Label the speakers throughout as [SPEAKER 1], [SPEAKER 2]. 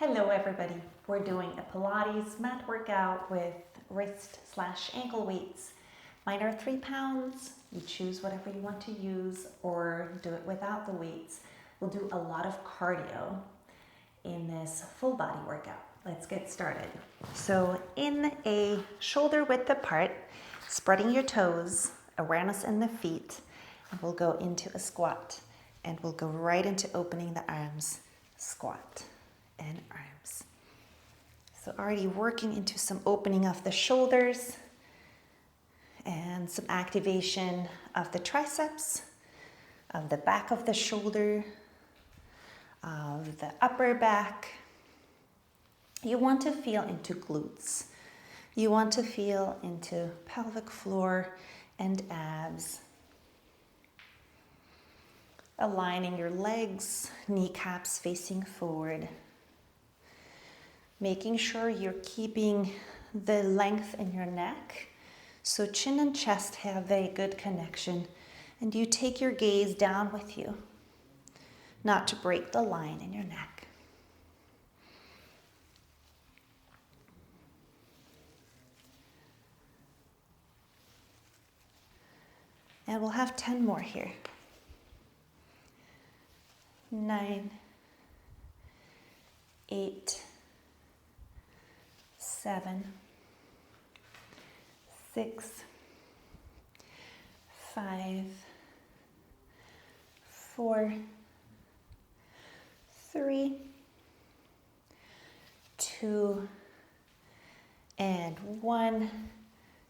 [SPEAKER 1] Hello everybody, we're doing a Pilates mat workout with wrist/ankle weights. Mine are 3 pounds, you choose whatever you want to use or do it without the weights. We'll do a lot of cardio in this full body workout. Let's get started. So in a shoulder width apart, spreading your toes, awareness in the feet, and we'll go into a squat and we'll go right into opening the arms, squat. And arms. So already working into some opening of the shoulders and some activation of the triceps, of the back of the shoulder, of the upper back. You want to feel into glutes. You want to feel into pelvic floor and abs. Aligning your legs, kneecaps facing forward. Making sure you're keeping the length in your neck so chin and chest have a good connection, and you take your gaze down with you, not to break the line in your neck. And we'll have 10 more here. 9, 8, 7, 6, 5, 4, 3, 2, and 1.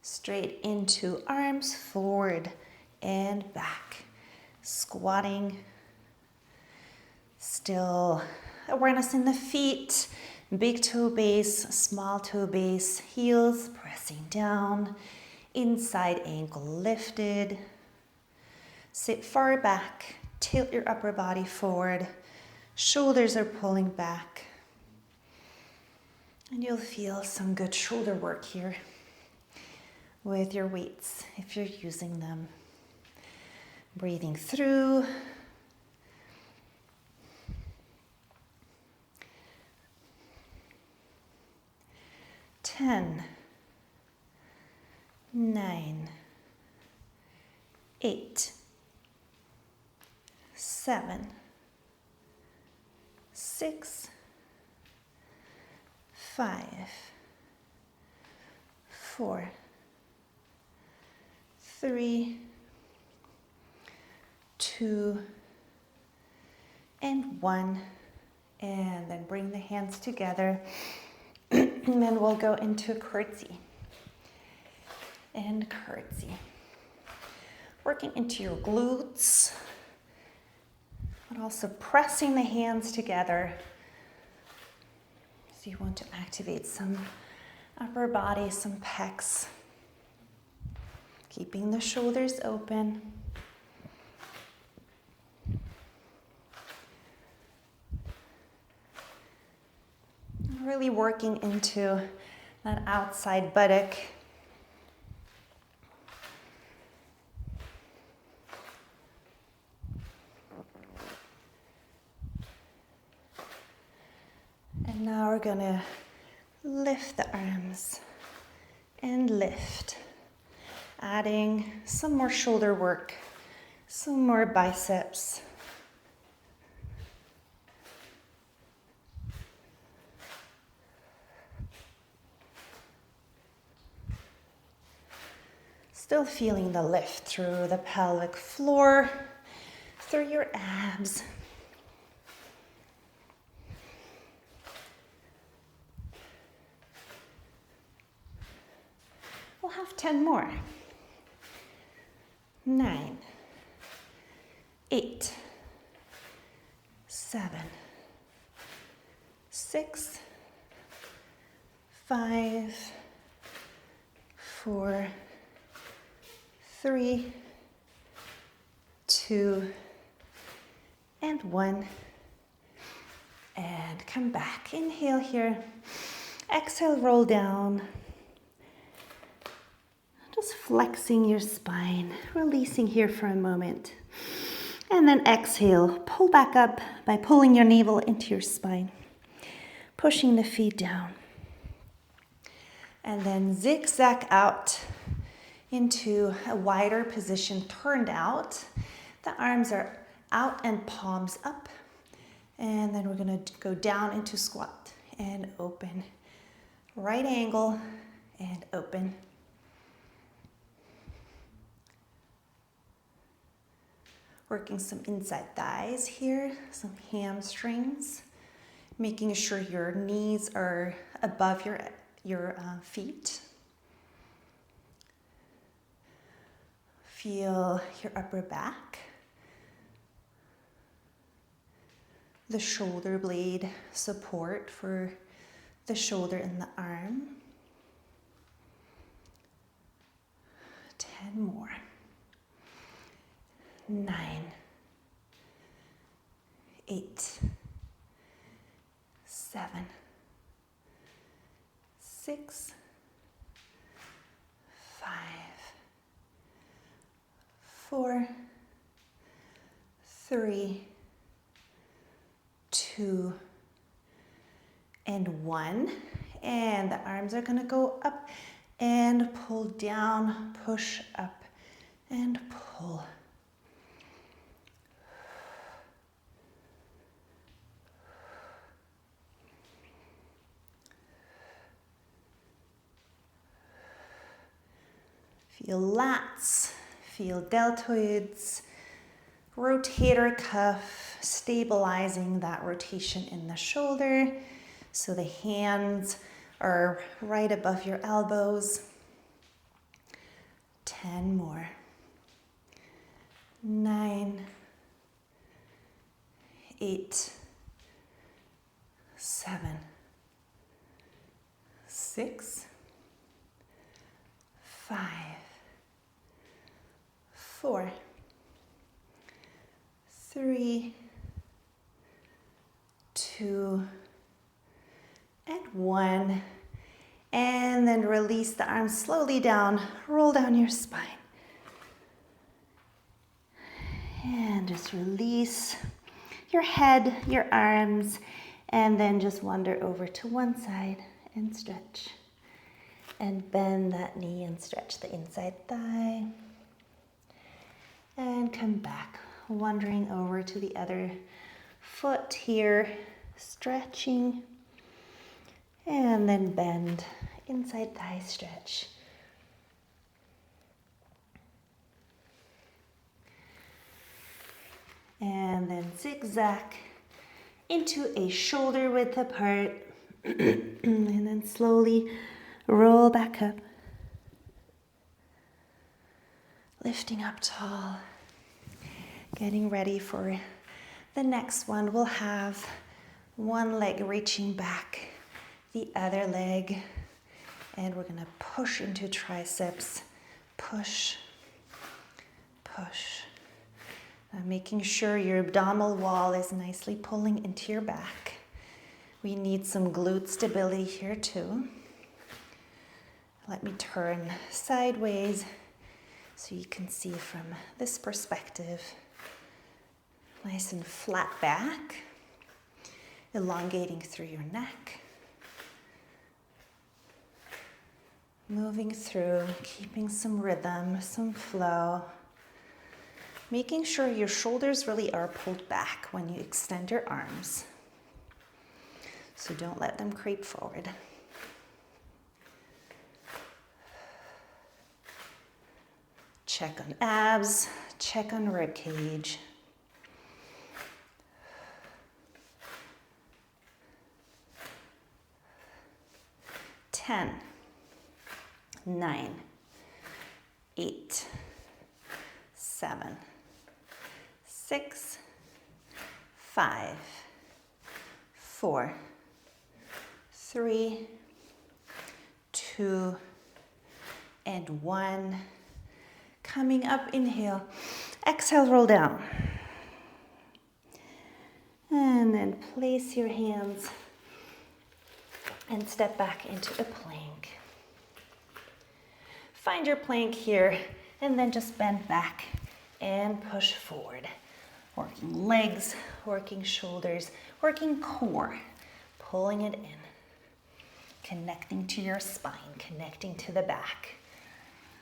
[SPEAKER 1] Straight into arms forward and back. Squatting. Still awareness in the feet. Big toe base, small toe base, heels pressing down, inside ankle lifted. Sit far back, tilt your upper body forward, shoulders are pulling back. And you'll feel some good shoulder work here with your weights if you're using them. Breathing through. 10, 9, 8, 7, 6, 5, 4, 3, 2, and 1. And then bring the hands together. And then we'll go into curtsy and curtsy. Working into your glutes, but also pressing the hands together. So you want to activate some upper body, some pecs. Keeping the shoulders open. Really working into that outside buttock. And now we're gonna lift the arms and lift. Adding some more shoulder work, some more biceps. Still feeling the lift through the pelvic floor, through your abs. We'll have 10 more. 9, 8, 7, 6, 5, 4, 3, 2, and 1. And come back. Inhale here. Exhale, roll down. Just flexing your spine, releasing here for a moment. And then exhale, pull back up by pulling your navel into your spine. pushing the feet down. And then zigzag out into a wider position, turned out. The arms are out and palms up. And then we're gonna go down into squat and open. Right angle and open. Working some inside thighs here, some hamstrings. Making sure your knees are above your feet. Feel your upper back. The shoulder blade support for the shoulder and the arm. 10 more. 9, 8, 7, 6, 5, 4, 3, 2, and 1. And the arms are gonna go up and pull down, push up and pull. Feel lats, feel deltoids, rotator cuff, stabilizing that rotation in the shoulder. So the hands are right above your elbows. 10 more. 9, 8, 7, 6, 5, 4, 3, 2, and 1. And then release the arms slowly down, roll down your spine. And just release your head, your arms, and then just wander over to one side and stretch. And bend that knee and stretch the inside thigh. And come back, wandering over to the other foot here, stretching. And then bend, inside thigh stretch. And then zigzag into a shoulder width apart. And then slowly roll back up. Lifting up tall. Getting ready for the next one. We'll have one leg reaching back, the other leg, and we're gonna push into triceps. Push, push. Making sure your abdominal wall is nicely pulling into your back. We need some glute stability here too. Let me turn sideways so you can see from this perspective. Nice and flat back, elongating through your neck. Moving through, keeping some rhythm, some flow. Making sure your shoulders really are pulled back when you extend your arms. So don't let them creep forward. Check on abs, check on rib cage. Ten, 9, 8, 7, 6, 5, 4, 3, 2, and 1. Coming up, inhale. Exhale, roll down. And then place your hands and step back into a plank. Find your plank here and then just bend back and push forward. Working legs, working shoulders, working core. pulling it in, connecting to your spine, connecting to the back.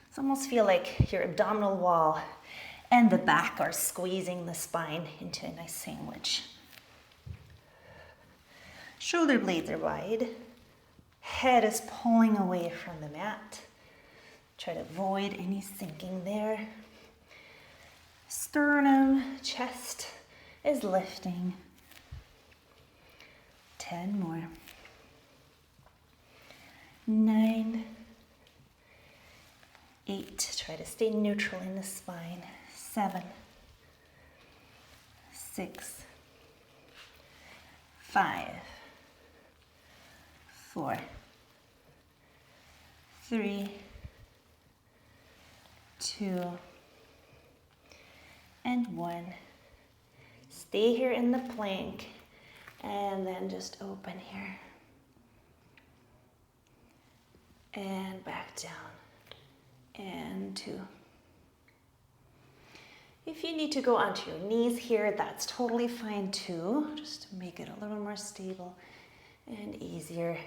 [SPEAKER 1] It's almost feel like your abdominal wall and the back are squeezing the spine into a nice sandwich. Shoulder blades are wide. Head is pulling away from the mat. Try to avoid any sinking there. Sternum, chest is lifting. 10 more. 9, 8, try to stay neutral in the spine. 7, 6, 5, 4, 3, 2, and 1. Stay here in the plank and then just open here. And back down. And 2. If you need to go onto your knees here, that's totally fine too. Just to make it a little more stable and easier.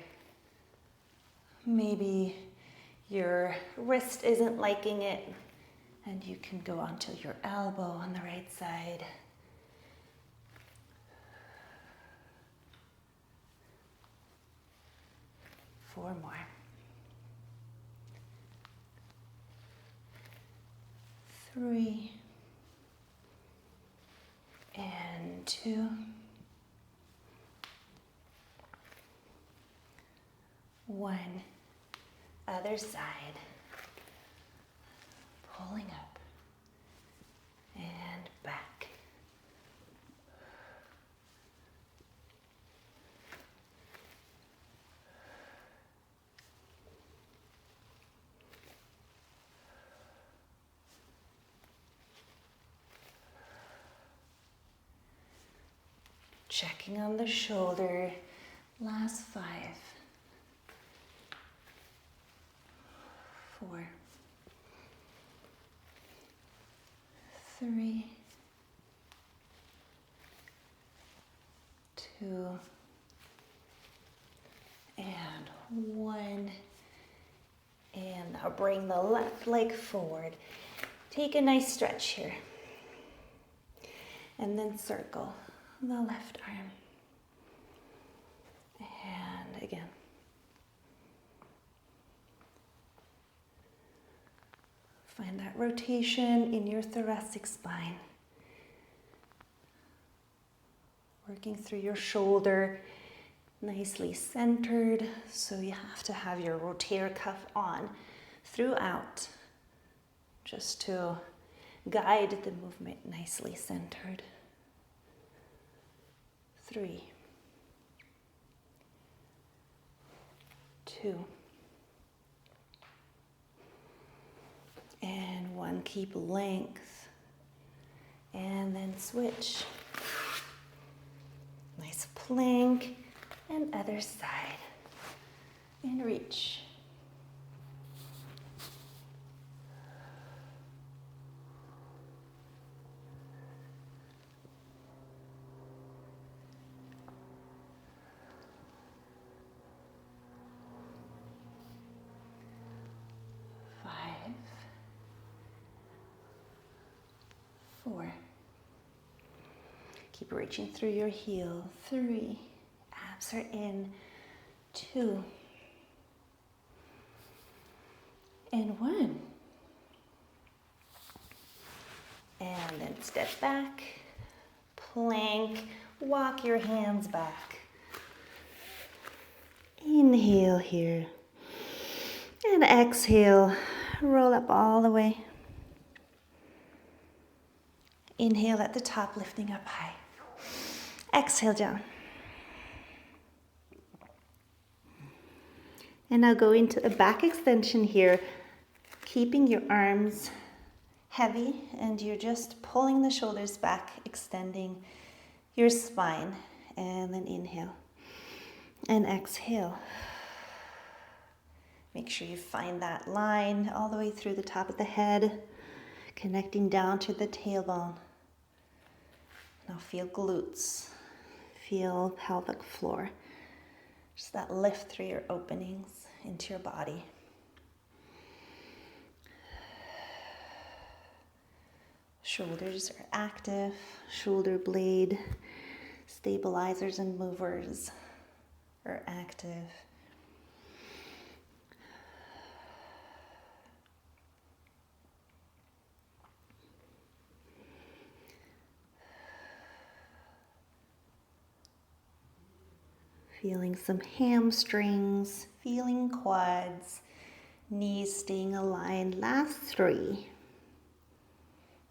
[SPEAKER 1] Maybe your wrist isn't liking it, and you can go onto your elbow on the right side. Four more. 3, and 2, 1. Other side. Pulling up and back. Checking on the shoulder. Last 5, 4, 3, 2, and 1. And now bring the left leg forward. Take a nice stretch here. And then circle the left arm. And again. Find that rotation in your thoracic spine. Working through your shoulder, nicely centered, so you have to have your rotator cuff on throughout, just to guide the movement nicely centered. 3, 2, and 1. Keep length, and then switch. Nice plank, and other side, and reach. Keep reaching through your heel. 3, abs are in. 2, and 1. And then step back, plank, walk your hands back. Inhale here. And exhale, roll up all the way. Inhale at the top, lifting up high. Exhale down. And now go into a back extension here, keeping your arms heavy, and you're just pulling the shoulders back, extending your spine. And then inhale and exhale. Make sure you find that line all the way through the top of the head, connecting down to the tailbone. Now feel glutes, feel pelvic floor. Just that lift through your openings into your body. Shoulders are active, shoulder blade, stabilizers and movers are active. Feeling some hamstrings, feeling quads, knees staying aligned. Last 3.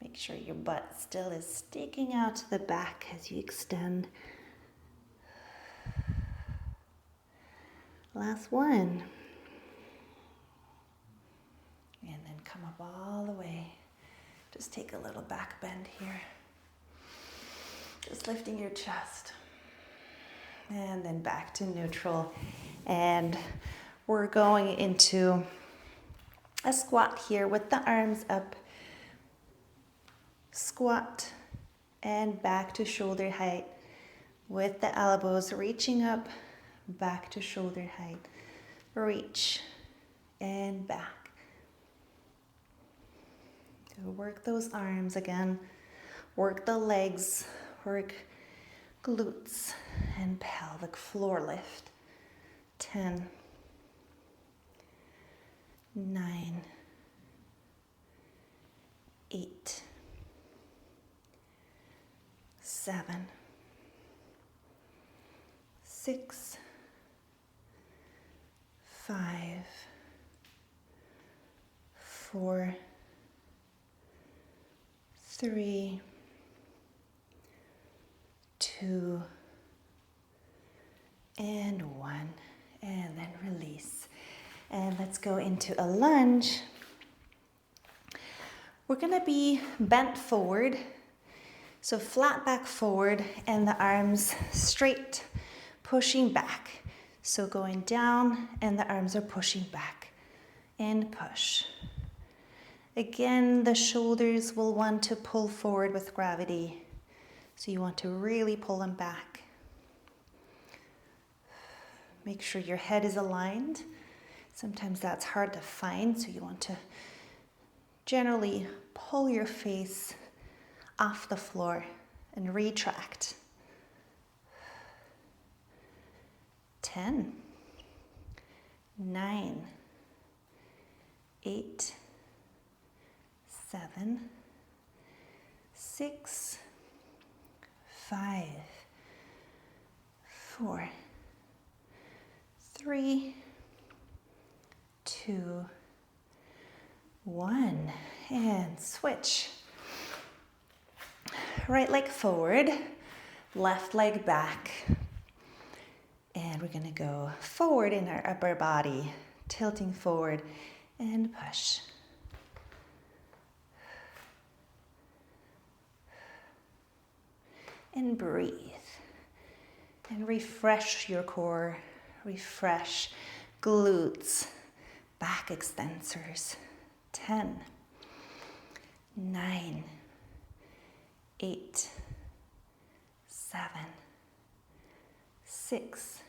[SPEAKER 1] Make sure your butt still is sticking out to the back as you extend. Last 1. And then come up all the way. Just take a little back bend here. Just lifting your chest. And then back to neutral. And we're going into a squat here with the arms up. Squat and back to shoulder height with the elbows reaching up, back to shoulder height. Reach and back. So work those arms again. Work the legs. Work glutes and pelvic floor lift. 10, 9, 8, 7, 6, 5, 4, 3, 2, and 1, and then release. And let's go into a lunge. We're going to be bent forward, so flat back forward and the arms straight, pushing back. So going down and the arms are pushing back and push. Again, the shoulders will want to pull forward with gravity. So you want to really pull them back. Make sure your head is aligned. Sometimes that's hard to find, so you want to generally pull your face off the floor and retract. 10, 9, 8, 7, 6, 5, 4, 3, 2, 1, and switch. Right leg forward, left leg back. And we're going to go forward in our upper body, tilting forward and push. And breathe. And refresh your core, refresh glutes, back extensors. 10, 9, 8, 7, 6,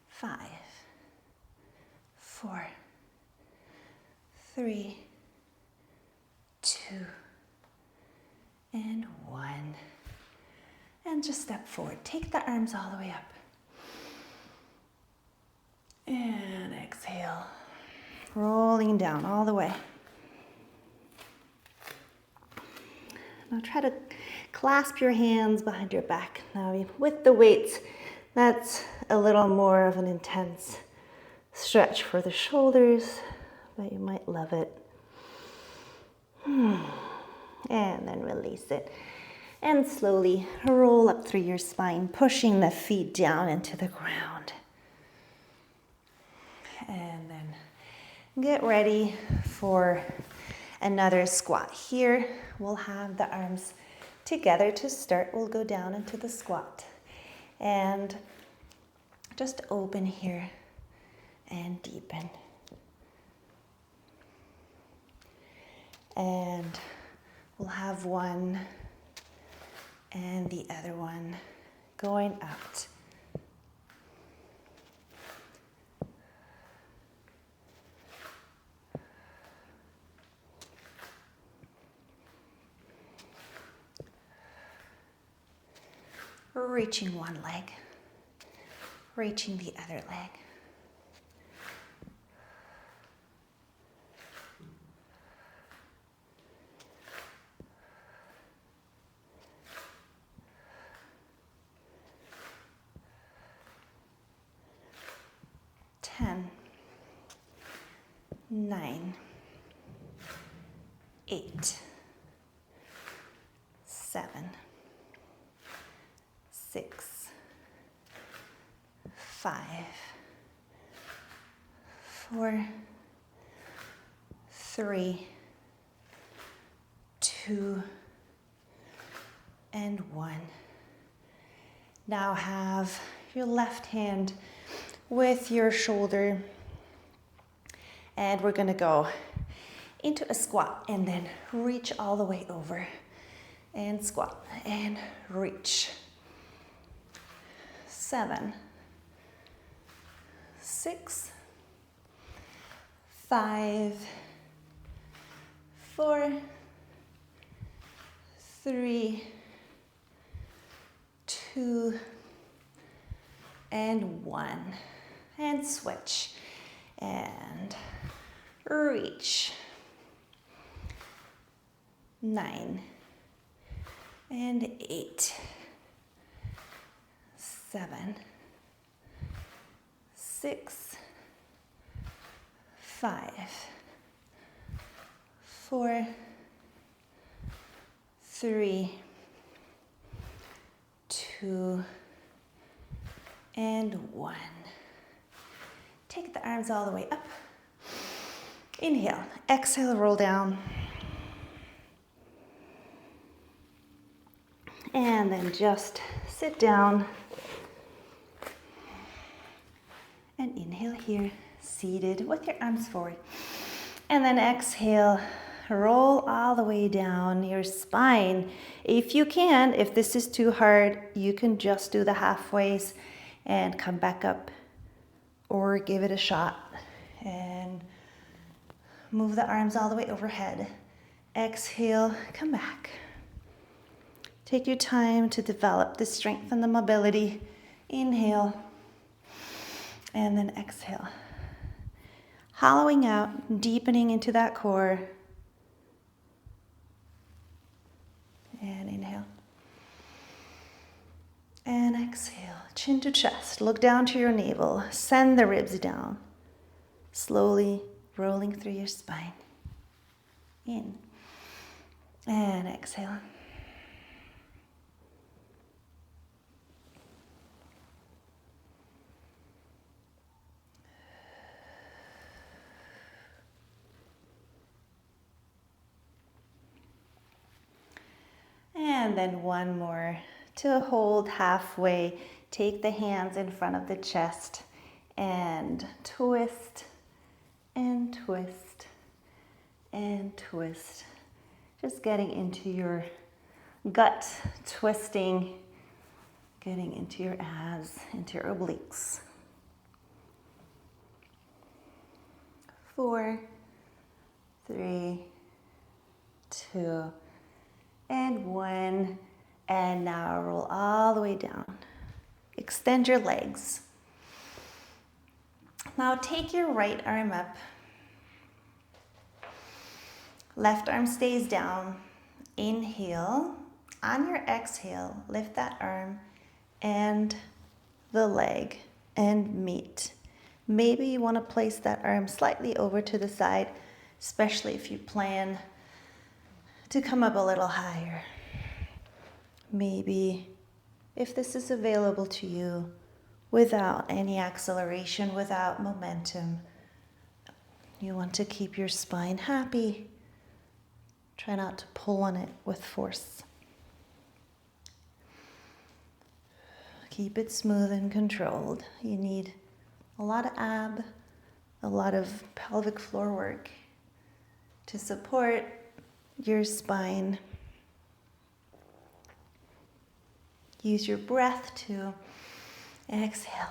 [SPEAKER 1] 5, 4, 3, 2, and 1. And just step forward. Take the arms all the way up. And exhale. Rolling down all the way. Now try to clasp your hands behind your back. Now with the weights, that's a little more of an intense stretch for the shoulders, but you might love it. And then release it. And slowly roll up through your spine, pushing the feet down into the ground. And then get ready for another squat. Here, we'll have the arms together to start. We'll go down into the squat. And just open here and deepen. And we'll have one and the other one going out. reaching one leg, reaching the other leg. Ten, 9, 8, 7, 6, 5, 4, 3, 2, and 1. Now have your left hand with your shoulder, and we're gonna go into a squat and then reach all the way over and squat and reach. 7, 6, 5, 4, 3, 2, and 1. And switch and reach. 9 and 8, 7, 6, 5, 4, 3, 2, and 1. Take the arms all the way up. Inhale, exhale, roll down. And then just sit down. And inhale here, seated with your arms forward. And then exhale, roll all the way down your spine. If you can, if this is too hard, you can just do the halfways and come back up, or give it a shot and move the arms all the way overhead. Exhale, come back. Take your time to develop the strength and the mobility. Inhale, and then exhale. Hollowing out, deepening into that core. And inhale. And exhale, chin to chest. Look down to your navel. Send the ribs down. Slowly rolling through your spine. In. And exhale. And then one more to hold halfway. Take the hands in front of the chest and twist and twist and twist. Just getting into your gut, twisting, getting into your abs, into your obliques. 4, 3, 2, and 1. And now roll all the way down. Extend your legs. Now take your right arm up. Left arm stays down. Inhale. On your exhale, lift that arm and the leg and meet. Maybe you want to place that arm slightly over to the side, especially if you plan to come up a little higher. Maybe, if this is available to you, without any acceleration, without momentum, you want to keep your spine happy. Try not to pull on it with force. Keep it smooth and controlled. You need a lot of ab, a lot of pelvic floor work to support your spine. Use your breath to exhale.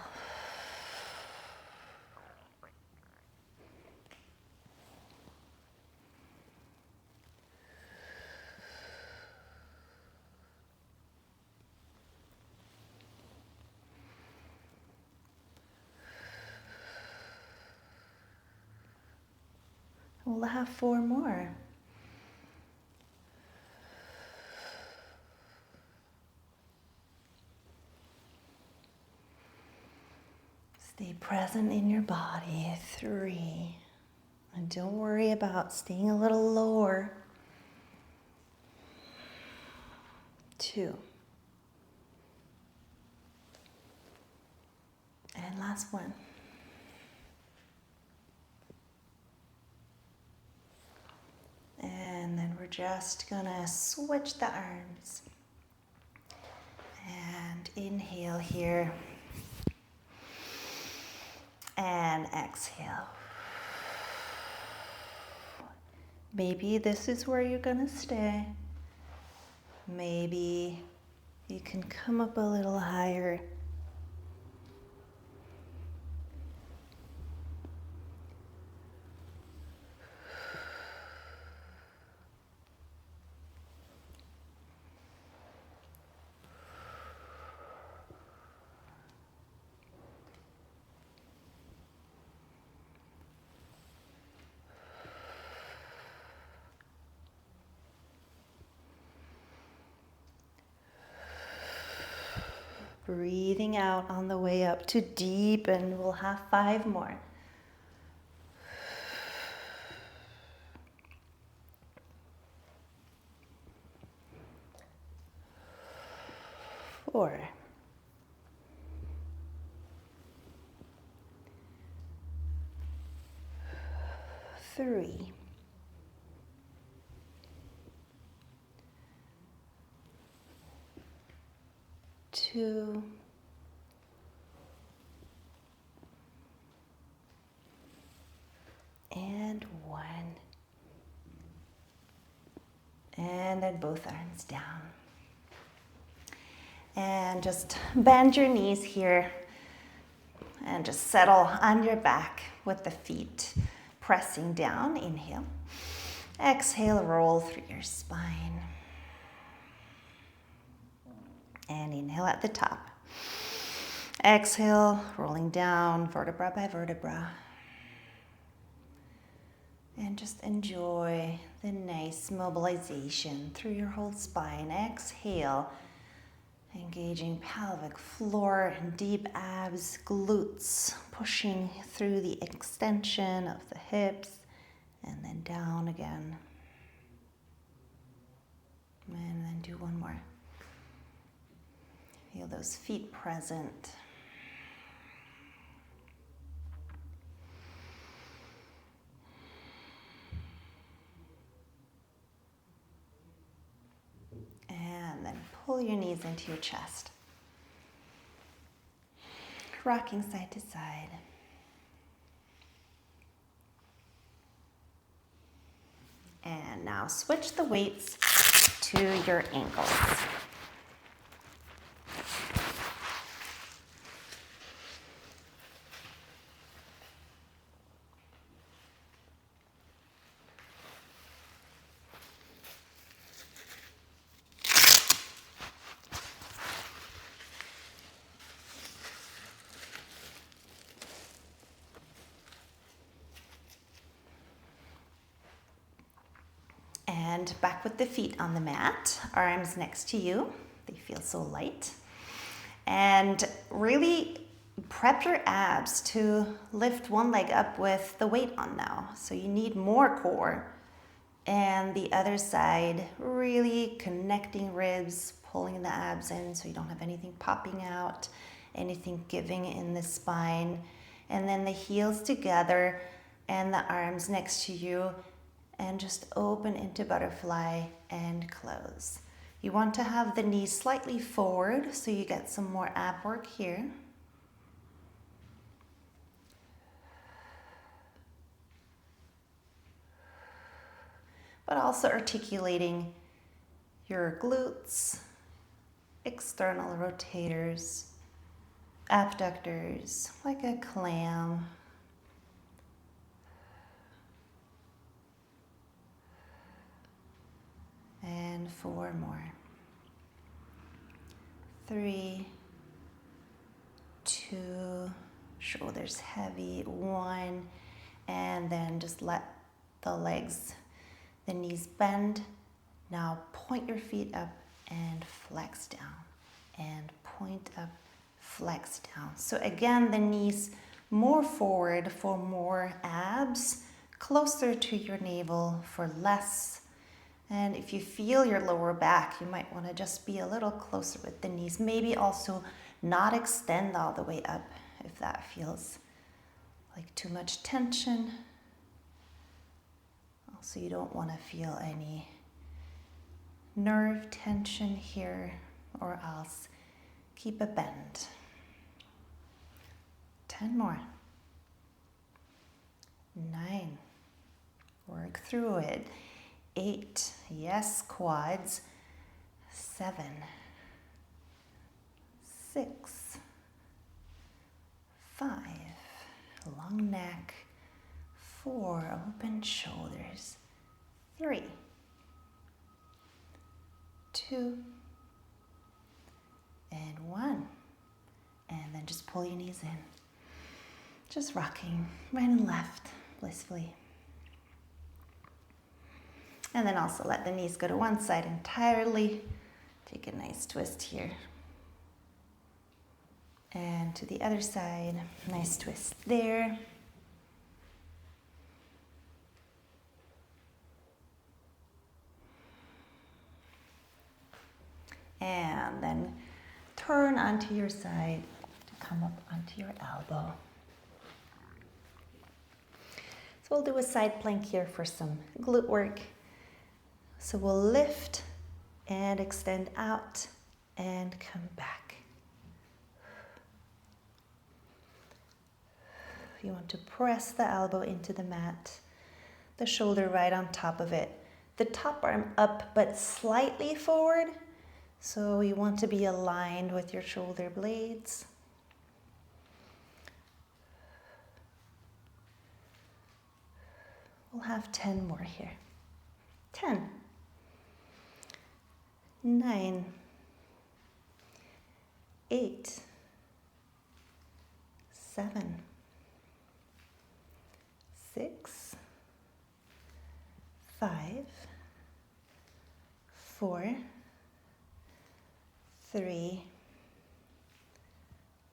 [SPEAKER 1] We'll have 4 more. Stay present in your body. 3. And don't worry about staying a little lower. 2. And last one. And then we're just gonna switch the arms. And inhale here. And exhale. Maybe this is where you're gonna stay. Maybe you can come up a little higher. Breathing out on the way up to deepen. We'll have 5 more. 4. 3. 2. And 1. And then both arms down. And just bend your knees here and just settle on your back with the feet pressing down. Inhale. Exhale, roll through your spine. And inhale at the top. Exhale, rolling down vertebra by vertebra. And just enjoy the nice mobilization through your whole spine. Exhale, engaging pelvic floor and deep abs, glutes, pushing through the extension of the hips, and then down again. And then do one more. Feel those feet present. And then pull your knees into your chest. Rocking side to side. And now switch the weights to your ankles. And back with the feet on the mat, arms next to you. They feel so light. And really prep your abs to lift one leg up with the weight on now. So you need more core. And the other side, really connecting ribs, pulling the abs in so you don't have anything popping out, anything giving in the spine. And then the heels together and the arms next to you. And just open into butterfly and close. You want to have the knees slightly forward so you get some more ab work here. But also articulating your glutes, external rotators, abductors, like a clam. And 4 more. 3, 2, shoulders heavy, 1, and then just let the legs. The knees bend. Now point your feet up and flex down. And point up, flex down. So again, the knees more forward for more abs, closer to your navel for less. And if you feel your lower back, you might want to just be a little closer with the knees. Maybe also not extend all the way up if that feels like too much tension. Also, you don't want to feel any nerve tension here, or else keep a bend. 10 more. 9. Work through it. 8. Yes, quads. 7. 6. 5. Long neck. 4. Open shoulders. 3. 2. And 1. And then just pull your knees in. Just rocking right and left blissfully. And then also let the knees go to one side entirely. Take a nice twist here. And to the other side, nice twist there. And then turn onto your side to come up onto your elbow. So we'll do a side plank here for some glute work. So we'll lift and extend out and come back. You want to press the elbow into the mat, the shoulder right on top of it. The top arm up but slightly forward. So you want to be aligned with your shoulder blades. We'll have 10 more here. 10. 9. 8. 7. 6. 5. 4. 3.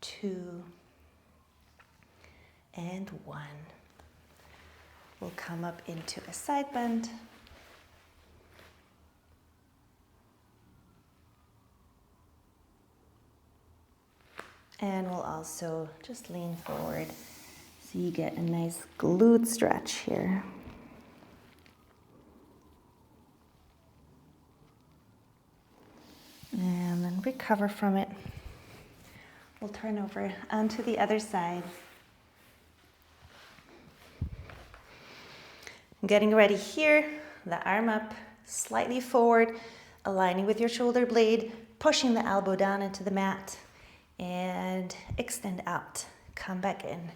[SPEAKER 1] 2. And 1. We'll come up into a side bend. And we'll also just lean forward so you get a nice glute stretch here. And then recover from it. We'll turn over onto the other side. Getting ready here, the arm up, slightly forward, aligning with your shoulder blade, pushing the elbow down into the mat, and extend out. Come back in.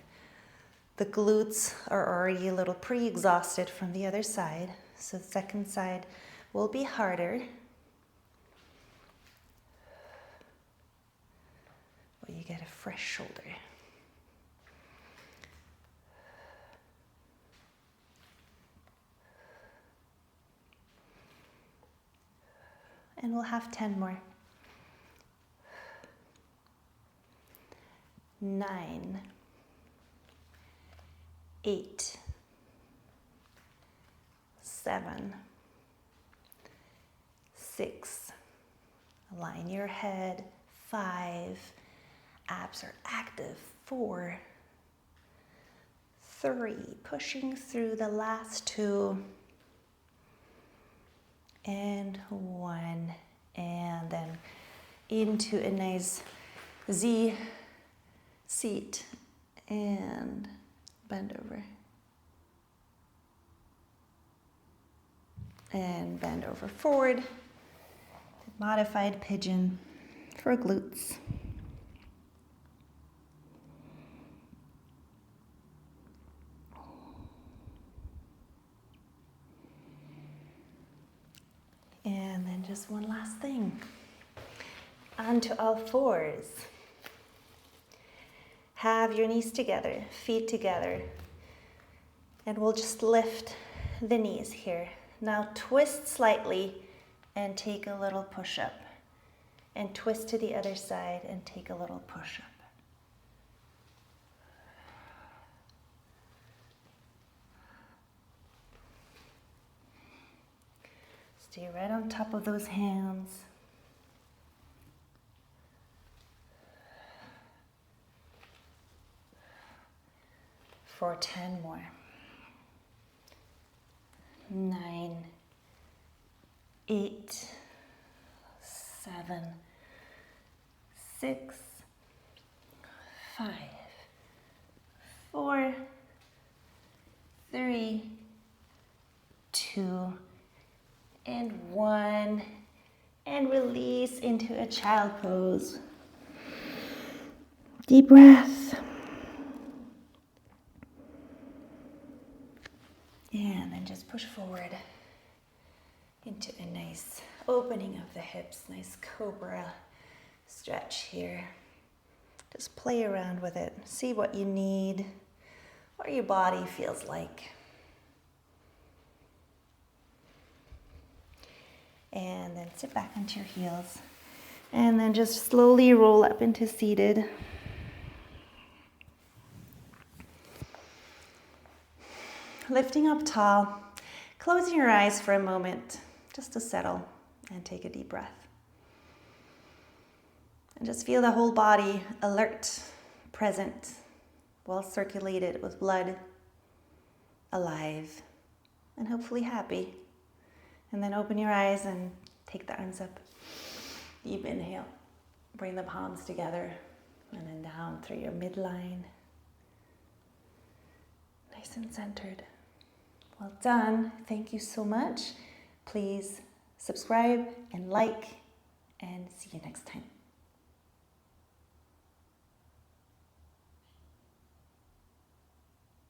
[SPEAKER 1] The glutes are already a little pre-exhausted from the other side, so the second side will be harder. But you get a fresh shoulder. And we'll have 10 more. 9. 8. 7. 6. Align your head. 5. Abs are active. 4. 3. Pushing through the last 2. And 1. And then into a nice Z seat and bend over. And bend over forward. Modified pigeon for glutes. And then just one last thing. Onto all fours. Have your knees together, feet together. And we'll just lift the knees here. Now twist slightly and take a little push-up. And twist to the other side and take a little push-up. Stay right on top of those hands. For 10 more. 9, 8, 7, 6, 5, 4, 3, 2, and 1. And release into a child pose. Deep breath. And then just push forward into a nice opening of the hips, nice cobra stretch here. Just play around with it. See what you need, what your body feels like. And then sit back onto your heels. And then just slowly roll up into seated. Lifting up tall, closing your eyes for a moment just to settle and take a deep breath. And just feel the whole body alert, present, well circulated with blood, alive, and hopefully happy. And then open your eyes and take the arms up. Deep inhale, bring the palms together and then down through your midline. Nice and centered. Well done. Thank you so much. Please subscribe and like, and see you next time.